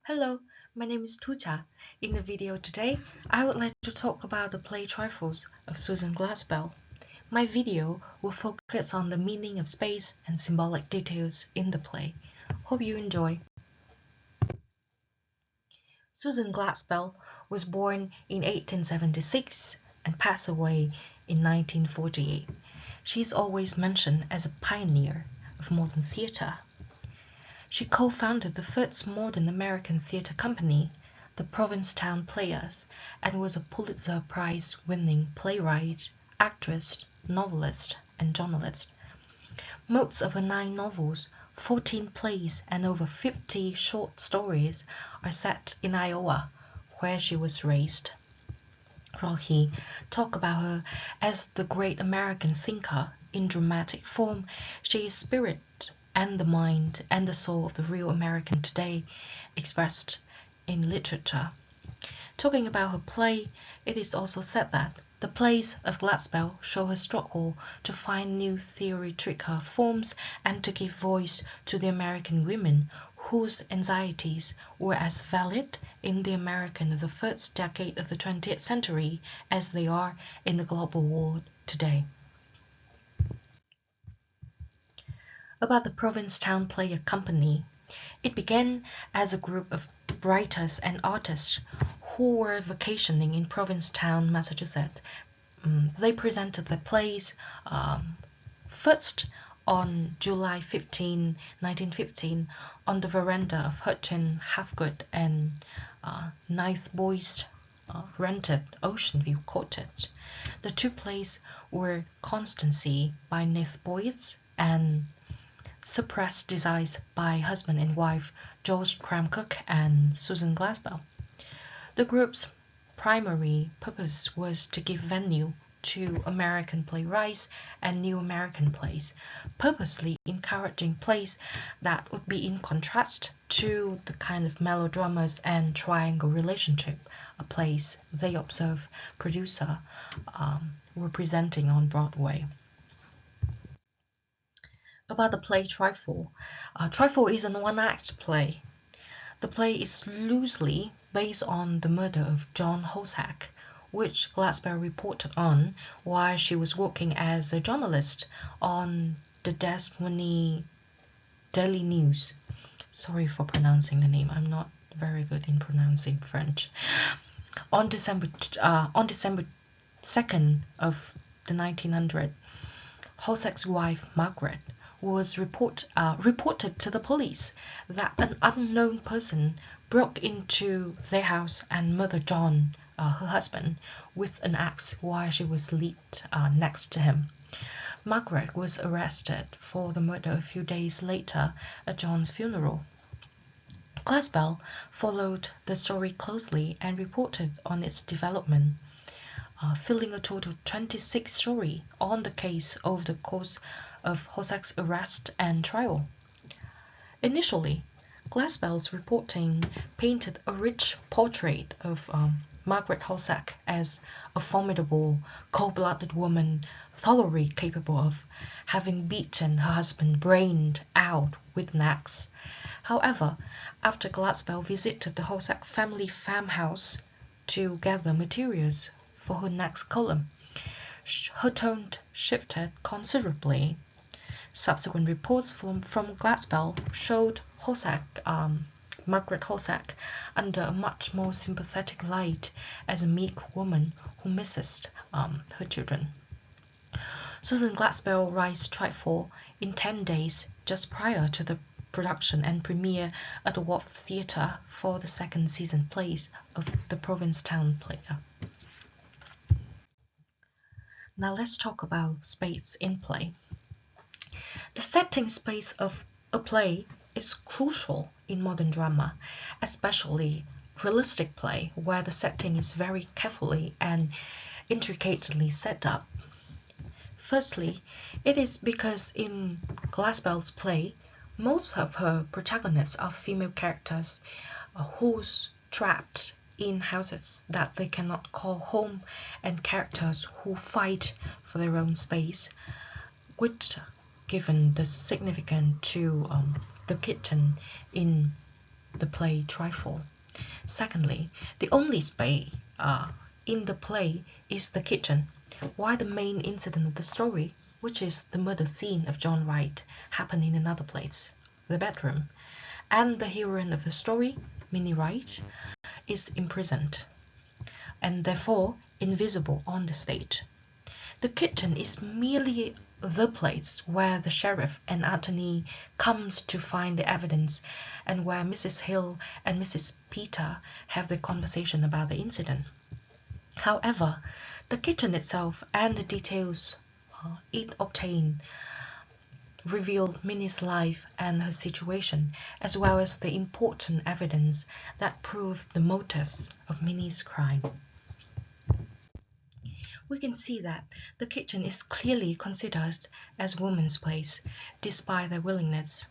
Hello, my name is Tucha. In the video today, I would like to talk about the play Trifles of Susan Glaspell. My video will focus on the meaning of space and symbolic details in the play. Hope you enjoy. Susan Glaspell was born in 1876 and passed away in 1948. She is always mentioned as a pioneer of modern theatre. She co-founded the first modern American theatre company, the Provincetown Players, and was a Pulitzer Prize-winning playwright, actress, novelist, and journalist. Most of her 9 novels, 14 plays, and over 50 short stories are set in Iowa, where she was raised. Rocky talked about her as the great American thinker. In dramatic form, she is spirit and the mind and the soul of the real American today, expressed in literature. Talking about her play, it is also said that the plays of Glaspell show her struggle to find new theatrical forms and to give voice to the American women whose anxieties were as valid in the American of the first decade of the 20th century as they are in the global world today. About the Provincetown Player Company. It began as a group of writers and artists who were vacationing in Provincetown, Massachusetts. They presented their plays first on July 15, 1915, on the veranda of Hutton Hapgood and Nice Boys rented Ocean View Cottage. The 2 plays were Constancy by Nath Boyce and Suppressed Desires by husband and wife George Cramcook and Susan Glaspell. The group's primary purpose was to give venue to American playwrights and new American plays, purposely encouraging plays that would be in contrast to the kind of melodramas and triangle relationship plays they observed producer were presenting on Broadway. About the play Trifle. Trifle is a one-act play. The play is loosely based on the murder of John Hossack, which Glaspell reported on while she was working as a journalist on the Des Moines Daily News. Sorry for pronouncing the name. I'm not very good in pronouncing French. On December 2nd of the 1900, Hossack's wife Margaret was reported to the police that an unknown person broke into their house and murdered John, her husband, with an axe while she was sleeping next to him. Margaret was arrested for the murder a few days later at John's funeral. Glaspell followed the story closely and reported on its development, filling a total of 26 stories on the case over the course of Hossack's arrest and trial. Initially, Glaspell's reporting painted a rich portrait of Margaret Hossack as a formidable, cold-blooded woman thoroughly capable of having beaten her husband brained out with an axe. However, after Glaspell visited the Hossack family farmhouse to gather materials for her next column, her tone shifted considerably. Subsequent reports from Glaspell showed Margaret Hossack under a much more sympathetic light as a meek woman who misses her children. Susan Glaspell writes Trifle in 10 days just prior to the production and premiere at the Wharf Theatre for the 2nd season plays of the Provincetown Player. Now let's talk about space in play. The setting space of a play is crucial in modern drama, especially realistic play, where the setting is very carefully and intricately set up. Firstly, it is because in Glaspell's play, most of her protagonists are female characters who's trapped in houses that they cannot call home, and characters who fight for their own space, which given the significance to the kitten in the play Trifle. Secondly, the only space in the play is the kitchen, while the main incident of the story, which is the murder scene of John Wright, happened in another place, the bedroom, and the heroine of the story, Minnie Wright, is imprisoned and therefore invisible on the stage. The kitchen is merely the place where the sheriff and attorney comes to find the evidence and where Mrs. Hill and Mrs. Peter have their conversation about the incident. However, the kitchen itself and the details it obtained reveal Minnie's life and her situation, as well as the important evidence that prove the motives of Minnie's crime. We can see that the kitchen is clearly considered as woman's place, despite their willingness.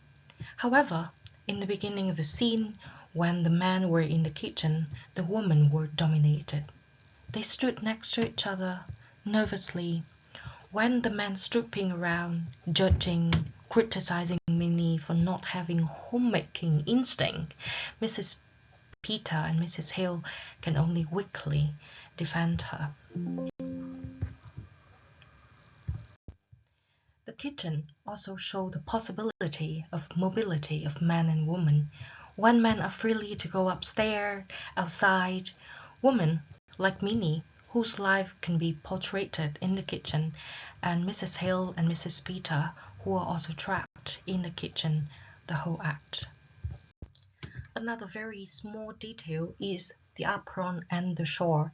However, in the beginning of the scene, when the men were in the kitchen, the women were dominated. They stood next to each other, nervously, when the men stooping around, judging, criticizing Minnie for not having homemaking instinct. Mrs. Peter and Mrs. Hill can only weakly defend her. The kitchen also shows the possibility of mobility of man and woman. When men are freely to go upstairs, outside, women, like Minnie, whose life can be portrayed in the kitchen, and Mrs. Hill and Mrs. Peter, who are also trapped in the kitchen the whole act. Another very small detail is the apron and the shawl.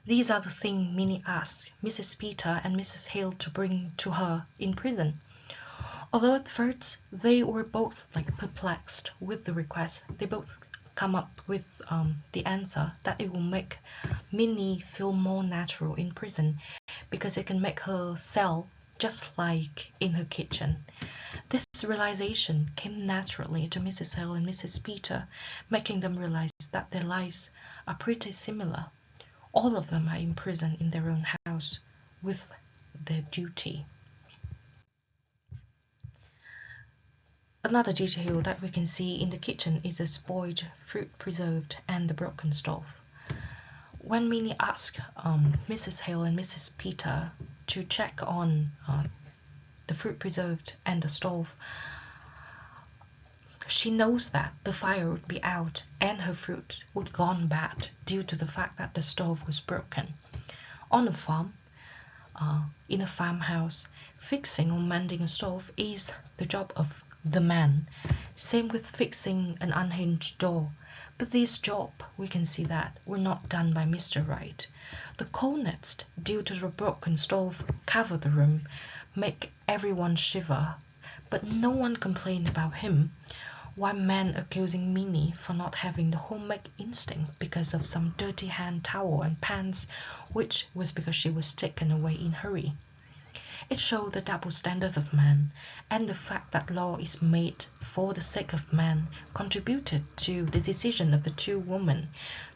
These are the things Minnie asked Mrs. Peter and Mrs. Hill to bring to her in prison. Although at first they were both perplexed with the request, they both come up with the answer that it will make Minnie feel more natural in prison because it can make her cell just like in her kitchen. This realization came naturally to Mrs. Hill and Mrs. Peter, making them realize that their lives are pretty similar. All of them are imprisoned in their own house with their duty. Another detail that we can see in the kitchen is the spoiled fruit preserved and the broken stove. When Minnie asked Mrs. Hill and Mrs. Peter to check on the fruit preserved and the stove, she knows that the fire would be out and her fruit would gone bad due to the fact that the stove was broken. On a farm, in a farmhouse, fixing or mending a stove is the job of the man. Same with fixing an unhinged door. But this job, we can see that, were not done by Mr. Wright. The cold nets, due to the broken stove, cover the room, make everyone shiver, but no one complained about him. One man accusing Minnie for not having the homemade instinct because of some dirty hand towel and pants, which was because she was taken away in hurry. It showed the double standard of man, and the fact that law is made for the sake of man contributed to the decision of the two women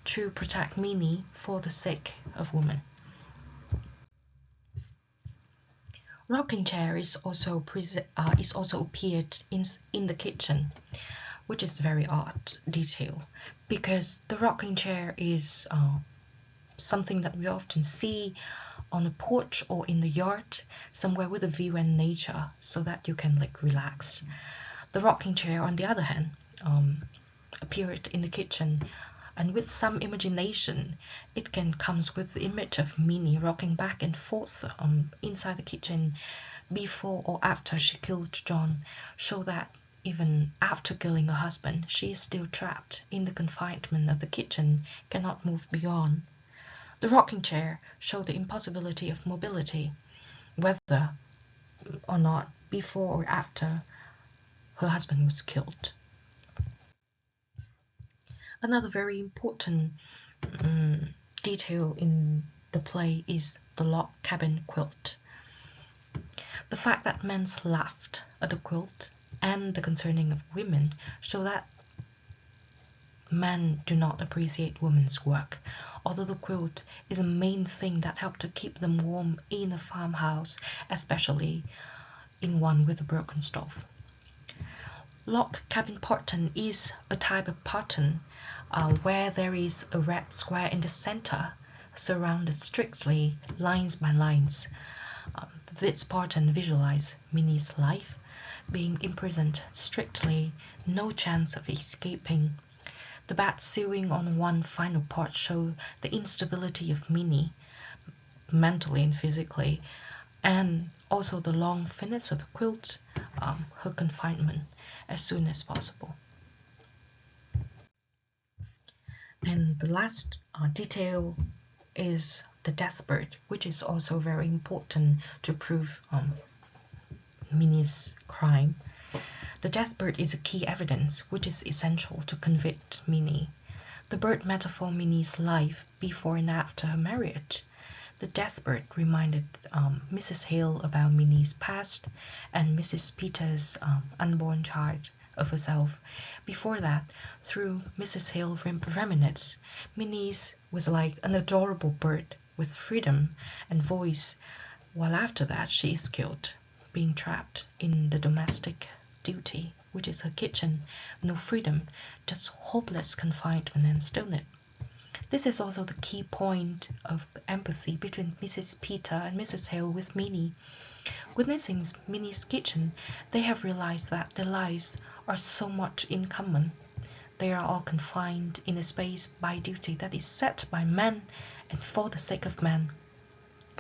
to protect Minnie for the sake of women. Rocking chair is also appeared in the kitchen, which is very odd detail because the rocking chair is something that we often see on a porch or in the yard, somewhere with a view and nature, so that you can relax. The rocking chair, on the other hand, appeared in the kitchen, and with some imagination, it can comes with the image of Minnie rocking back and forth inside the kitchen before or after she killed John, so that even after killing her husband, she is still trapped in the confinement of the kitchen, cannot move beyond. The rocking chair showed the impossibility of mobility, whether or not before or after her husband was killed. Another very important detail in the play is the log cabin quilt. The fact that men laughed at the quilt and the concerning of women show that men do not appreciate women's work, although the quilt is a main thing that helped to keep them warm in a farmhouse, especially in one with a broken stove. Log cabin pattern is a type of pattern where there is a red square in the center, surrounded strictly lines by lines. This pattern visualizes Minnie's life, being imprisoned strictly, no chance of escaping. The bad sewing on one final part shows the instability of Minnie, mentally and physically, and also the long finish of the quilt, her confinement as soon as possible. And the last detail is the death bird, which is also very important to prove Minnie's crime. The death bird is a key evidence which is essential to convict Minnie. The bird metaphor Minnie's life before and after her marriage. The death bird reminded Mrs. Hale about Minnie's past and Mrs. Peters' unborn child of herself. Before that, through Mrs. Hale reminiscence, Minnie's was like an adorable bird with freedom and voice, while after that she is killed, being trapped in the domestic duty, which is her kitchen, no freedom, just hopeless confinement and stillness. This is also the key point of empathy between Mrs. Peter and Mrs. Hale with Minnie. Witnessing Minnie's kitchen, they have realized that their lives are so much in common. They are all confined in a space by duty that is set by man and for the sake of man.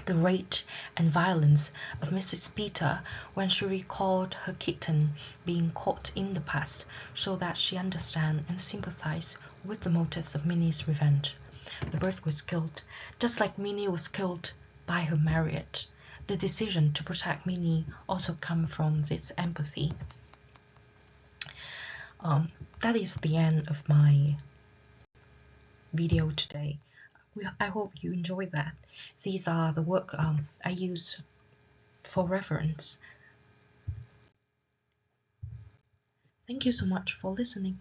The rage and violence of Mrs. Peter when she recalled her kitten being caught in the past show that she understands and sympathizes with the motives of Minnie's revenge. The bird was killed, just like Minnie was killed by her marriage. The decision to protect Minnie also comes from this empathy. That is the end of my video today. I hope you enjoyed that. These are the work I use for reference. Thank you so much for listening.